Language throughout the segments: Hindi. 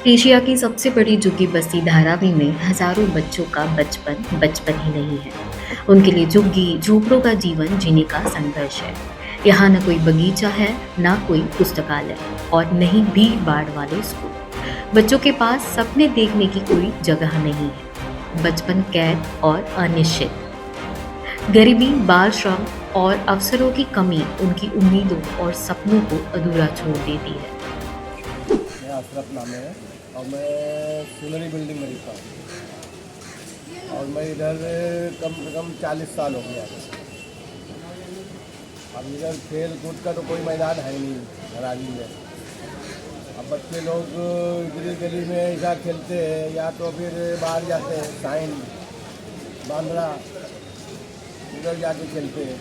एशिया की सबसे बड़ी झुग्गी बस्ती धारावी में हजारों बच्चों का बचपन बचपन ही नहीं है। उनके लिए झुग्गी झोपड़ों का जीवन जीने का संघर्ष है। यहाँ न कोई बगीचा है, ना कोई पुस्तकालय और नहीं भीड़ भाड़ वाले स्कूल। बच्चों के पास सपने देखने की कोई जगह नहीं है। बचपन कैद और अनिश्चित, गरीबी, बाल श्रम और अवसरों की कमी उनकी उम्मीदों और सपनों को अधूरा छोड़ देती है। मेरा अशरफ नाम है और मैं सुनरी बिल्डिंग में रहता हूँ और मैं इधर कम से कम 40 साल हो गया। अब इधर खेल कूद का तो कोई मैदान है नहीं धरावी में। अब बच्चे लोग गली गली में ऐसा खेलते हैं या तो फिर बाहर जाते हैं साइन बांद्रा इधर जाके खेलते हैं।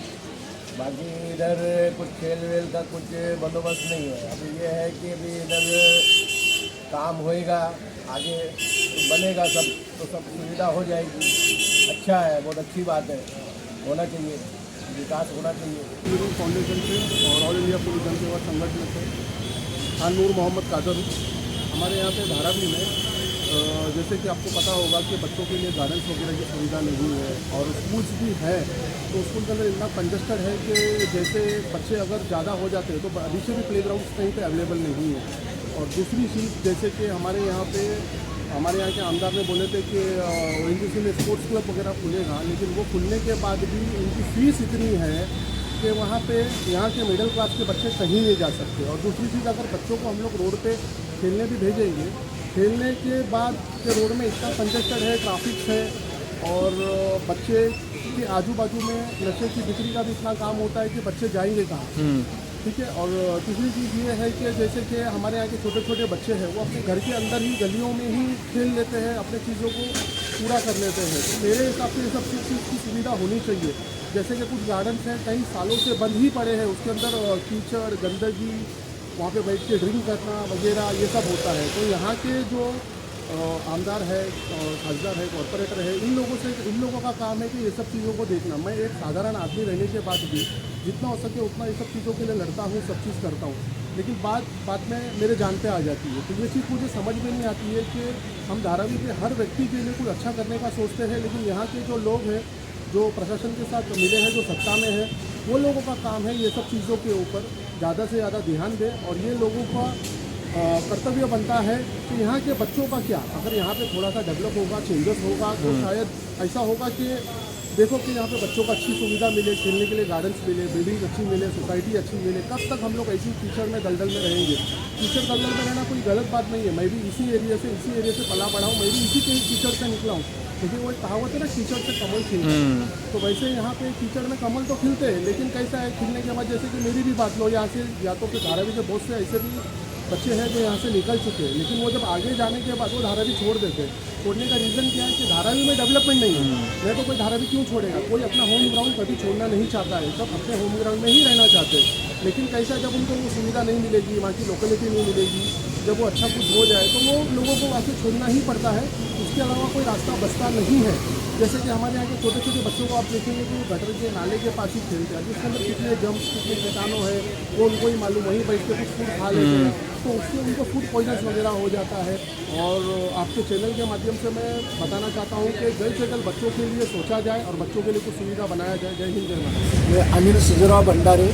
बाकी इधर कुछ खेल वेल का कुछ बंदोबस्त नहीं है। अभी ये है कि अभी इधर काम होएगा, आगे बनेगा सब तो सब सुविधा हो जाएगी। अच्छा है, बहुत अच्छी बात है, होना चाहिए, विकास होना चाहिए। यूरो फाउंडेशन से और ऑल इंडिया पूर्व जन सेवा संगठन से खान नूर मोहम्मद कादर। हमारे यहाँ पे धारावी में जैसे कि आपको पता होगा कि बच्चों के लिए गार्डन्स वगैरह की सुविधा नहीं है और स्कूल्स भी है तो स्कूल के अंदर इतना कंजस्टेड है कि जैसे बच्चे अगर ज़्यादा हो जाते हैं तो अभी से भी प्ले ग्राउंड्स कहीं पे अवेलेबल नहीं है। और दूसरी चीज़ जैसे कि हमारे यहाँ के आमदार ने बोले थे कि ONGC में स्पोर्ट्स क्लब वगैरह खुलेगा, लेकिन वो खुलने के बाद भी उनकी फ़ीस इतनी है कि वहाँ पे यहाँ के मिडिल क्लास के बच्चे कहीं नहीं जा सकते। और दूसरी चीज़, अगर बच्चों को हम लोग रोड पे खेलने भी भेजेंगे, खेलने के बाद के रोड में इतना कंजस्टेड है, ट्रैफिक है और बच्चे के आजू बाजू में नशे की बिक्री का भी इतना काम होता है कि बच्चे जाएंगे कहाँ। ठीक है। और तीसरी चीज़ ये है कि जैसे कि हमारे यहाँ के छोटे छोटे बच्चे हैं वो अपने घर के अंदर ही गलियों में ही खेल लेते हैं, अपने चीज़ों को पूरा कर लेते हैं। तो मेरे हिसाब से ये सब चीज़ की सुविधा होनी चाहिए। जैसे कि कुछ गार्डन्स हैं कई सालों से बंद ही पड़े हैं, उसके अंदर कीचड़ गंदगी, वहाँ पे बैठ के ड्रिंक करना वगैरह ये सब होता है। तो यहाँ के जो आमदार है और खासदार है, कॉरपोरेटर है, इन लोगों का काम है कि ये सब चीज़ों को देखना। मैं एक साधारण आदमी रहने के बाद भी जितना हो सके उतना ये सब चीज़ों के लिए लड़ता हूँ, सब चीज़ करता हूँ, लेकिन बात में मेरे जान पे आ जाती है। तो ये चीज़ मुझे समझ में नहीं आती है कि हम धारावी के हर व्यक्ति के लिए कुछ अच्छा करने का सोचते हैं, लेकिन यहाँ के जो लोग हैं जो प्रशासन के साथ मिले हैं, जो सत्ता में है, वो लोगों का काम है ये सब चीज़ों के ऊपर ज़्यादा से ज़्यादा ध्यान दें। और ये लोगों का कर्तव्य बनता है कि यहाँ के बच्चों का क्या, अगर यहाँ पे थोड़ा सा डेवलप होगा, चेंजेस होगा तो शायद ऐसा होगा कि देखो कि यहाँ पे बच्चों को अच्छी सुविधा मिले, खेलने के लिए गार्डन्स मिले, बिल्डिंग अच्छी मिले, सोसाइटी अच्छी मिले। कब तक हम लोग ऐसी कीचड़ में दलदल में रहेंगे? कीचड़ दलदल में रहना कोई गलत बात नहीं है। मैं भी इसी एरिया से पला पड़ा हूँ, मैं भी इसी के कीचड़ से निकला हूँ। लेकिन वो कहावत है ना, कीचड़ से कमल खिलते हैं। तो वैसे यहाँ पे कीचड़ में कमल तो खिलते हैं, लेकिन कैसा है, खिलने के बाद जैसे कि मेरी भी बात लो, यहाँ से या तो फिर धारावी के बहुत से ऐसे भी बच्चे हैं जो यहाँ से निकल चुके हैं, लेकिन वो जब आगे जाने के बाद वो धारावी छोड़ देते हैं। छोड़ने का रीज़न क्या है कि धारावी में डेवलपमेंट नहीं है। नहीं तो कोई धारावी क्यों छोड़ेगा? कोई अपना होम ग्राउंड कभी छोड़ना नहीं चाहता है, सब अपने होम ग्राउंड में ही रहना चाहते हैं। लेकिन कैसा, जब उनको वो सुविधा नहीं मिलेगी, वहाँ की लोकेलिटी नहीं मिलेगी, जब वो अच्छा कुछ हो जाए तो वो लोगों को वहाँ से छोड़ना ही पड़ता है। उसके अलावा कोई रास्ता बचता नहीं है। जैसे कि हमारे यहाँ के छोटे छोटे बच्चों को आप देखेंगे कि गटर के नाले के पास ही खेलते हैं, जिसके अंदर कितने जम्स, कितने कीटाणु है वो उनको ही मालूम, वहीं बैठ के कुछ फूड खा लेते हैं, तो उससे उनको फूड पॉइजन वगैरह हो जाता है। और आपके चैनल के माध्यम से मैं बताना चाहता हूँ कि जल्द से जल्द बच्चों के लिए सोचा जाए और बच्चों के लिए कुछ सुविधा बनाया जाए। जय हिंद, जय महाराष्ट्र। मैं अनिल सिजराव भंडारे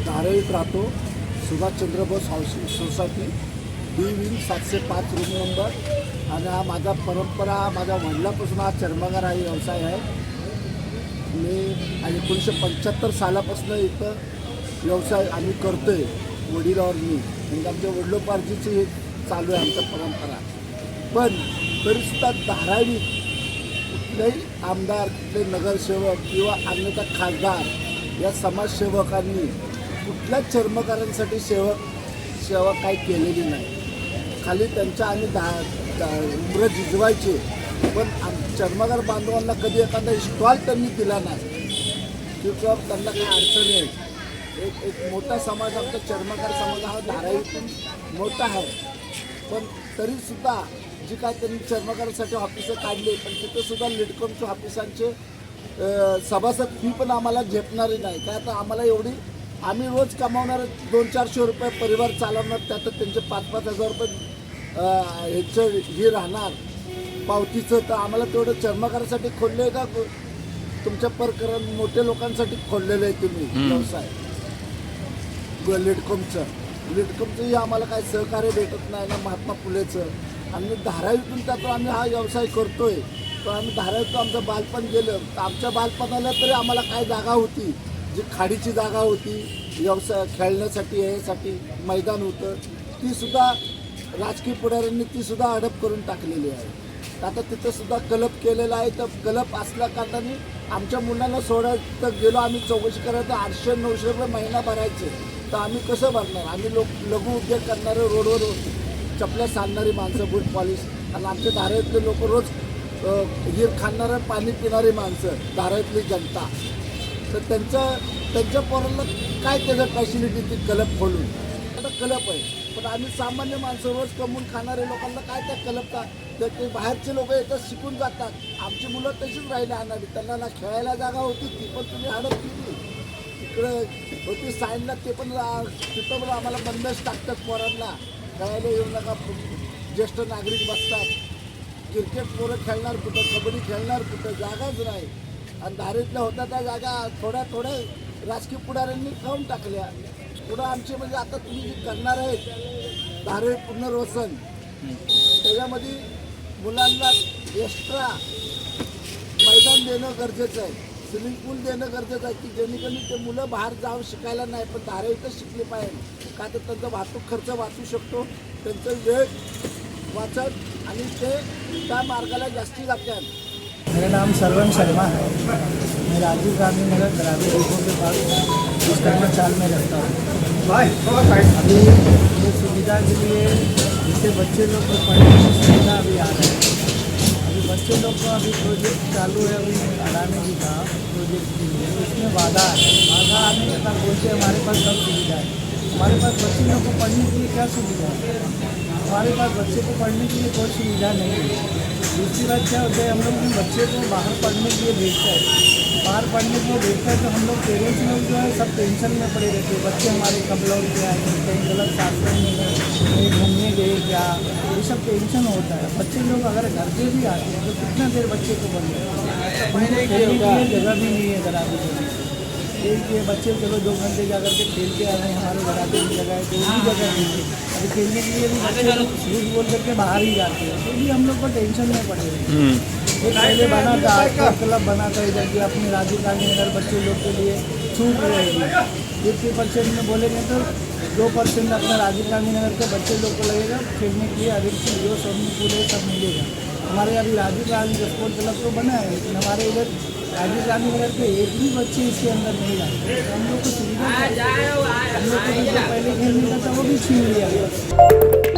धारावीत राहतो। Subhashchandra Bose housing society B wing 705 room number. आणि हा माझा परंपरा, माझ्या वडिलांपासून हा चर्मकार हा व्यवसाय आहे। मी 1975 सालापासून इथं व्यवसाय आम्ही करतो आहे, वडील और मी, म्हणजे आमच्या वडिलोपार्जीची हे चालू आहे आमचा परंपरा। पण तरीसुद्धा धारावी कुठल्याही आमदार, कुठले नगरसेवक किंवा अन्यथा खासदार या समाजसेवकांनी कुठल्याच चर्मकारांसाठी सेवा काही केलेली नाही। खाली त्यांच्या आम्ही उमरं झिजवायचे, पण चर्मकार बांधवांना कधी एखादा स्टॉल त्यांनी दिला नाही किंवा त्यांना काही अडचणी आहेत। एक मोठा समाज, आमचा चर्मकार समाज हा धारावीतून मोठा आहे, पण तरीसुद्धा जी काय त्यांनी चर्मकारासाठी ऑफिसं काढली, पण तिथंसुद्धा लिडकॉमच्या ऑफिसांचे सभासद फी पण आम्हाला झेपणारी नाही। काय आता आम्हाला एवढी, आम्ही रोज कमावणारे 200-400 रुपये परिवार चालवणार, त्यात त्यांचे 5-5 हजार रुपये ह्याचं हे राहणार पावतीचं, तर आम्हाला तेवढं चर्मकारासाठी खोललं आहे का तुमच्या प्रकरण मोठ्या लोकांसाठी खोललेलं आहे तुम्ही व्यवसाय? लिडकॉमचंही आम्हाला काय सहकार्य भेटत नाही ना, महात्मा फुलेचं. आम्ही धारावीतून त्यातून आम्ही हा व्यवसाय करतोय, पण आम्ही धारावीतून आमचं बालपण गेलं. तर आमच्या बालपणाला तरी आम्हाला काय जागा होती, जी खाडीची जागा होती व्यवसाय खेळण्यासाठी, यासाठी मैदान होतं, तीसुद्धा राजकीय पुढाऱ्यांनी तीसुद्धा हडप करून टाकलेली आहे. आता तिथं सुद्धा कलप केलेला आहे. तर कलप असल्या कारणाने आमच्या मुलांना सोडायला गेलो आम्ही, चौकशी करायचं 800-900 रुपये महिना भरायचे. तर आम्ही कसं भरणार? आम्ही लघु उद्योग करणारे, रोडवर चपल्या सांडणारी माणसं, बूट पॉलिश, आणि आमच्या धारातले लोक रोज हिर खाणारं पाणी पिणारी माणसं, धारातली जनता. तर त्यांच्या पोरांना काय त्याचं फॅसिलिटी ती कलप खोलून? आता कलप आहे, पण आम्ही सामान्य माणसं रोज कमवून खाणारे लोकांना काय त्या कलपता? तर ते बाहेरचे लोक येतात, शिकून जातात. आमची मुलं तशीच राहिले अनाडी. त्यांना ना खेळायला जागा होती, ती पण तुम्ही हडप केली. इकडं होती साईडला, ते पण तिथं पण आम्हाला बंदच टाकतात पोरांना, खेळायला येऊ नका. ज्येष्ठ नागरिक बसतात. क्रिकेट पोरं खेळणार कुठं, कबड्डी खेळणार कुठं, जागाच नाही. आणि धारीतल्या होत्या त्या जागा थोड्या राजकीय पुढाऱ्यांनी खाऊन टाकल्या. पुढं आमचे म्हणजे आता तुम्ही जे करणार आहेत धारे पुनर्वसन, त्याच्यामध्ये मुलांना एक्स्ट्रा मैदान देणं गरजेचं आहे, स्विमिंग पूल देणं गरजेचं आहे, की जेणेकरून ते मुलं बाहेर जाऊन शिकायला नाही, पण धारे इथंच शिकले पाहिजे. का तर त्यांचा वाहतूक खर्च वाचू शकतो, त्यांचं वेळ वाचत आणि ते त्या मार्गाला जास्ती जातात. मेरा नाम सरवन शर्मा है। मैं राजीव गांधी नगर ग्रामीण डिपो के पास मुस्तफा चाल में रहता हूँ। अभी ये सुविधा के लिए जिससे बच्चे लोग को पढ़ने की सुविधा अभी आ रही है। अभी बच्चे लोग को अभी प्रोजेक्ट चालू है, अभी अडाने की था प्रोजेक्ट के लिए, उसमें बाधा आने के बाद बोलते हमारे पास सब सुविधा है। हमारे पास बच्चे लोग को पढ़ने के लिए क्या सुविधा है? हमारे पास बच्चे को पढ़ने के लिए कोई सुविधा नहीं है। दूसरी बात क्या होता है, हम लोग अपने बच्चे को बाहर पढ़ने के लिए भेजते हैं। बाहर पढ़ने के लिए भेजते हैं तो हम लोग पेरेंट्स लोग जो है सब टेंशन में पड़े रहते हैं। बच्चे हमारे कब लौट के आएंगे, कहीं गलत साधन में गए, कहीं घूमने गए क्या, ये सब टेंशन होता है। बच्चे लोग अगर घर पे भी आते हैं तो कितना देर बच्चे को बंद खेलने के लिए जगह भी नहीं है घराते में। एक ये बच्चे चलो 2 घंटे जा करके खेल के आ रहे हैं, हमारे घराते की जगह है तो वो भी जगह नहीं है। अभी खेलने के लिए भी बच्चे लोग झूठ बोल करके बाहर ही जाते हैं, तो भी हम लोग को टेंशन में पड़े हैं। ये पहले बना था, क्लब बना था इधर के अपने राजीव गांधी नगर बच्चे लोग के लिए छूट रहेगी। 50% में बोलेंगे तो 2% अपना राजीव गांधी नगर के बच्चे लोग को लगेगा खेलने के लिए, अधिक से जो स्विमिंग पूल है सब मिलेगा। हमारे अभी राजीव गांधी स्पोर्ट क्लब तो बना है, लेकिन हमारे इधर राजीव गांधी नगर के एक भी बच्चे इसके अंदर नहीं जाते। तो हम लोग को सुविधा, हम लोग को जो पहले खेलने का था वो भी छीन लिया गया।